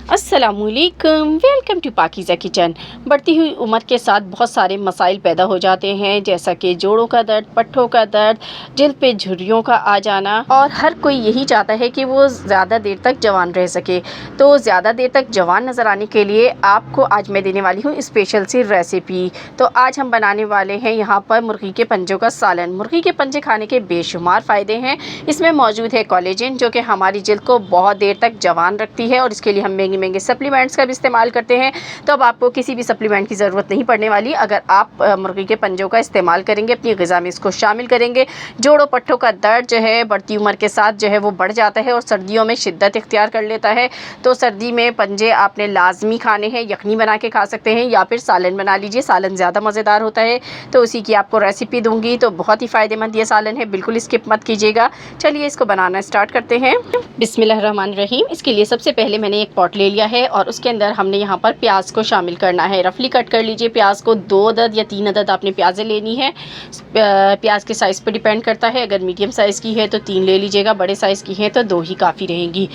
अस्सलामुअलैकुम, welcome to Pakeezah kitchen. बढ़ती हुई उम्र के साथ बहुत सारे मसाइल पैदा हो जाते हैं, जैसा कि जोड़ों का दर्द, पट्ठों का दर्द, जिल्द पे झुर्रियों का आ जाना, और हर कोई यही चाहता है कि वो ज़्यादा देर तक जवान रह सके। तो ज़्यादा देर तक जवान नज़र आने के लिए आपको आज मैं देने वाली हूँ स्पेशल सी रेसिपी। तो आज हम बनाने वाले हैं यहाँ पर मुर्गी के पंजों का सालन। मुर्गी के पंजे खाने के बेशुमार फ़ायदे हैं। इसमें मौजूद है कोलेजन, जो कि हमारी जिल्द को बहुत देर तक जवान रखती है, और इसके लिए हम महंगे सप्लीमेंट्स का भी इस्तेमाल करते हैं। तो अब आपको किसी भी सप्लीमेंट की ज़रूरत नहीं पड़ने वाली अगर आप मुर्गी के पंजों का इस्तेमाल करेंगे, अपनी ग़िज़ा में इसको शामिल करेंगे। जोड़ों पट्ठों का दर्द जो है बढ़ती उम्र के साथ जो है वो बढ़ जाता है और सर्दियों में शिद्दत इख्तियार कर लेता है। तो सर्दी में पंजे आपने लाजमी खाने हैं। यखनी बना के खा सकते हैं या फिर सालन बना लीजिए, सालन ज़्यादा मज़ेदार होता है। तो उसी की आपको रेसिपी दूंगी। तो बहुत ही फ़ायदेमंद ये सालन है, बिल्कुल स्किप मत कीजिएगा। चलिए इसको बनाना स्टार्ट करते हैं। बिस्मिल्लाहिर्रहमानिर्रहीम। इसके लिए सबसे पहले मैंने एक पॉट ले लिया है और उसके अंदर हमने यहाँ पर प्याज को शामिल करना है। रफली कट कर लीजिए प्याज को। 2 अदद या 3 अदद आपने प्याज़ें लेनी है। प्याज के साइज़ पर डिपेंड करता है। अगर मीडियम साइज़ की है तो 3 ले लीजिएगा, बड़े साइज़ की है तो 2 ही काफ़ी रहेंगी।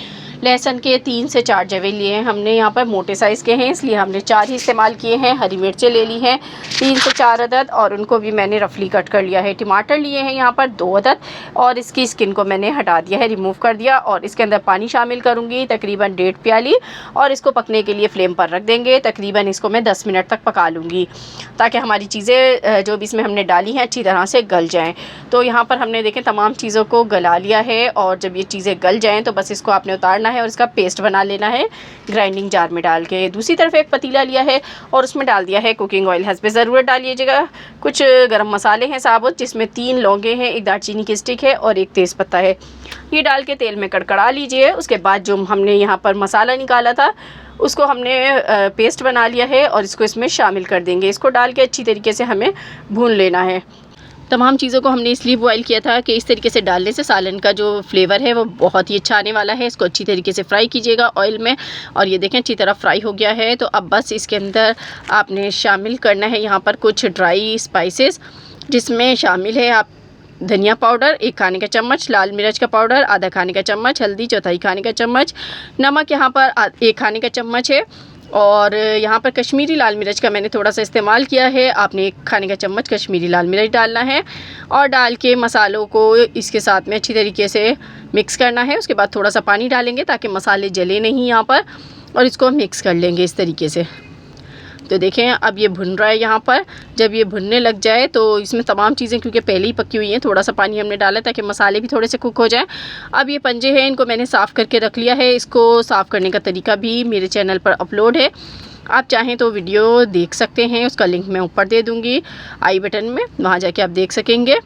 लहसुन के 3 से 4 जवे लिए हैं हमने, यहाँ पर मोटे साइज़ के हैं इसलिए हमने 4 ही इस्तेमाल किए हैं। हरी मिर्चें ले ली हैं 3 से 4 अदद और उनको भी मैंने रफली कट कर लिया है। टमाटर लिए हैं यहाँ पर 2 अदद और इसकी स्किन को मैंने हटा दिया है, रिमूव कर दिया। और इसके अंदर पानी शामिल करूँगी तकरीबन 1.5 प्याली, और इसको पकने के लिए फ्लेम पर रख देंगे। तकरीबन इसको मैं 10 मिनट तक पका लूँगी ताकि हमारी चीज़ें जो भी इसमें हमने डाली हैं अच्छी तरह से गल जाएँ। तो यहाँ पर हमने देखें तमाम चीज़ों को गला लिया है, और जब ये चीज़ें गल जाएँ तो बस इसको आपने उतारना है और इसका पेस्ट बना लेना है ग्राइंडिंग जार में डाल के। दूसरी तरफ एक पतीला लिया है और उसमें डाल दिया है कुकिंग ऑयल। हस्बे ज़रूरत डालिएगा। कुछ गरम मसाले हैं साबुत, जिसमें 3 लौंगे हैं, 1 दालचीनी की स्टिक है और 1 तेज़पत्ता है। ये डाल के तेल में कड़कड़ा लीजिए। उसके बाद जो हमने यहाँ पर मसाला निकाला था उसको हमने पेस्ट बना लिया है और इसको इसमें शामिल कर देंगे। इसको डाल के अच्छी तरीके से हमें भून लेना है। तमाम चीज़ों को हमने इसलिए बॉयल किया था कि इस तरीके से डालने से सालन का जो फ्लेवर है वो बहुत ही अच्छा आने वाला है। इसको अच्छी तरीके से फ्राई कीजिएगा ऑयल में, और ये देखें अच्छी तरह फ्राई हो गया है। तो अब बस इसके अंदर आपने शामिल करना है यहाँ पर कुछ ड्राई स्पाइसेस, जिसमें शामिल है आप धनिया पाउडर 1 खाने का चम्मच, लाल मिर्च का पाउडर आधा खाने का चम्मच, हल्दी 1/4 खाने का चम्मच, नमक यहाँ पर 1 खाने का चम्मच है, और यहाँ पर कश्मीरी लाल मिर्च का मैंने थोड़ा सा इस्तेमाल किया है। आपने 1 खाने का चम्मच कश्मीरी लाल मिर्च डालना है और डाल के मसालों को इसके साथ में अच्छी तरीके से मिक्स करना है। उसके बाद थोड़ा सा पानी डालेंगे ताकि मसाले जले नहीं यहाँ पर, और इसको मिक्स कर लेंगे इस तरीके से। तो देखें अब ये भुन रहा है यहाँ पर। जब ये भुनने लग जाए तो इसमें तमाम चीज़ें क्योंकि पहले ही पकी हुई हैं, थोड़ा सा पानी हमने डाला ताकि मसाले भी थोड़े से कुक हो जाएं। अब ये पंजे हैं, इनको मैंने साफ़ करके रख लिया है। इसको साफ़ करने का तरीका भी मेरे चैनल पर अपलोड है, आप चाहें तो वीडियो देख सकते हैं। उसका लिंक मैं ऊपर दे दूँगी आई बटन में, वहाँ जाके आप देख सकेंगे।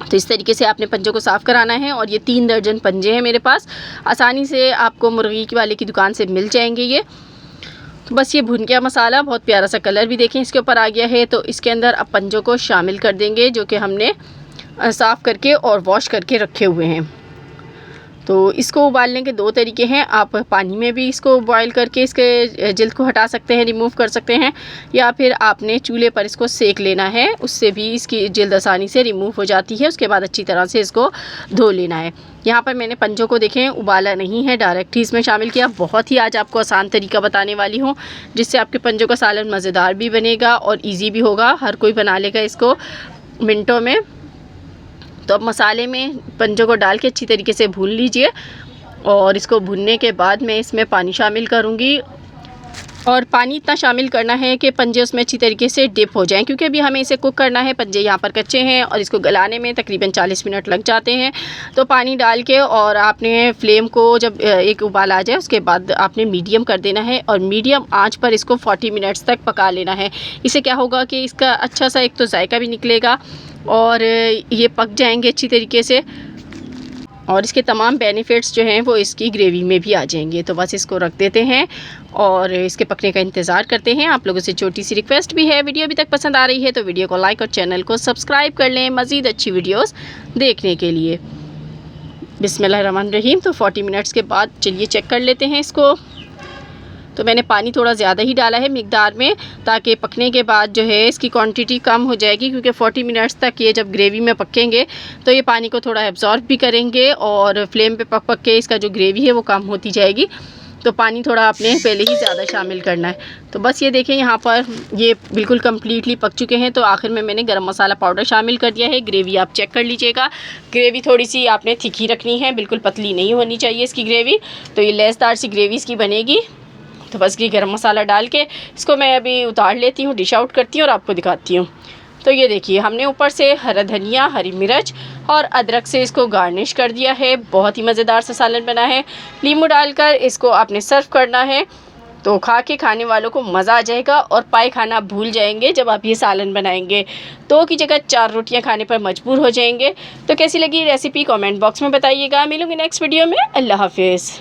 तो इस तरीके से आपने पंजों को साफ़ कराना है, और ये 3 दर्जन पंजे हैं मेरे पास। आसानी से आपको मुर्गी वाले की दुकान से मिल जाएंगे ये। तो बस ये भुन गया मसाला, बहुत प्यारा सा कलर भी देखें इसके ऊपर आ गया है। तो इसके अंदर अब पंजों को शामिल कर देंगे जो कि हमने साफ़ करके और वॉश करके रखे हुए हैं। तो इसको उबालने के 2 तरीके हैं। आप पानी में भी इसको बॉईल करके इसके जिल्द को हटा सकते हैं, रिमूव कर सकते हैं, या फिर आपने चूल्हे पर इसको सेक लेना है, उससे भी इसकी जिल्द आसानी से रिमूव हो जाती है। उसके बाद अच्छी तरह से इसको धो लेना है। यहाँ पर मैंने पंजों को देखें उबाला नहीं है, डायरेक्ट ही इसमें शामिल किया। बहुत ही आज आपको आसान तरीका बताने वाली हूँ, जिससे आपके पंजों का सालन मज़ेदार भी बनेगा और ईजी भी होगा। हर कोई बना लेगा इसको मिनटों में। तो अब मसाले में पंजों को डाल के अच्छी तरीके से भून लीजिए, और इसको भूनने के बाद मैं इसमें पानी शामिल करूँगी। और पानी इतना शामिल करना है कि पंजे उसमें अच्छी तरीके से डिप हो जाएं, क्योंकि अभी हमें इसे कुक करना है। पंजे यहाँ पर कच्चे हैं और इसको गलाने में तकरीबन 40 मिनट लग जाते हैं। तो पानी डाल के और आपने फ्लेम को जब एक उबाल आ जाए उसके बाद आपने मीडियम कर देना है, और मीडियम आंच पर इसको 40 मिनट्स तक पका लेना है। इससे क्या होगा कि इसका अच्छा सा एक तो जायका भी निकलेगा और ये पक जाएंगे अच्छी तरीके से, और इसके तमाम बेनिफिट्स जो हैं वो इसकी ग्रेवी में भी आ जाएंगे। तो बस इसको रख देते हैं और इसके पकने का इंतज़ार करते हैं। आप लोगों से छोटी सी रिक्वेस्ट भी है, वीडियो अभी तक पसंद आ रही है तो वीडियो को लाइक और चैनल को सब्सक्राइब कर लें मज़ीद अच्छी वीडियोस देखने के लिए। बिस्मिल्लाहिर्रहमानिर्रहीम। तो 40 मिनट्स के बाद चलिए चेक कर लेते हैं इसको। तो मैंने पानी थोड़ा ज़्यादा ही डाला है मिकदार में, ताकि पकने के बाद जो है इसकी क्वांटिटी कम हो जाएगी, क्योंकि 40 मिनट्स तक ये जब ग्रेवी में पकेंगे तो ये पानी को थोड़ा एब्जॉर्ब भी करेंगे और फ्लेम पे पक पक के इसका जो ग्रेवी है वो कम होती जाएगी। तो पानी थोड़ा आपने पहले ही ज़्यादा शामिल करना है। तो बस ये देखें यहाँ पर ये बिल्कुल कम्प्लीटली पक चुके हैं। तो आखिर में मैंने गरम मसाला पाउडर शामिल कर दिया है। ग्रेवी आप चेक कर लीजिएगा, ग्रेवी थोड़ी सी आपने थिक ही रखनी है, बिल्कुल पतली नहीं होनी चाहिए इसकी ग्रेवी। तो ये लेसदार सी ग्रेवी इसकी बनेगी। तो बस ये गरम मसाला डाल के इसको मैं अभी उतार लेती हूँ, डिश आउट करती हूँ और आपको दिखाती हूँ। तो ये देखिए हमने ऊपर से हरा धनिया, हरी मिर्च और अदरक से इसको गार्निश कर दिया है। बहुत ही मज़ेदार सा सालन बना है। नींबू डालकर इसको आपने सर्व करना है। तो खा के खाने वालों को मज़ा आ जाएगा और पाए खाना आप भूल जाएंगे जब आप ये सालन बनाएंगे। 2 की जगह 4 रोटियां खाने पर मजबूर हो जाएंगे। तो कैसी लगी रेसिपी कमेंट बॉक्स में बताइएगा। मिलूंगी नेक्स्ट वीडियो में। अल्लाह हाफिज़।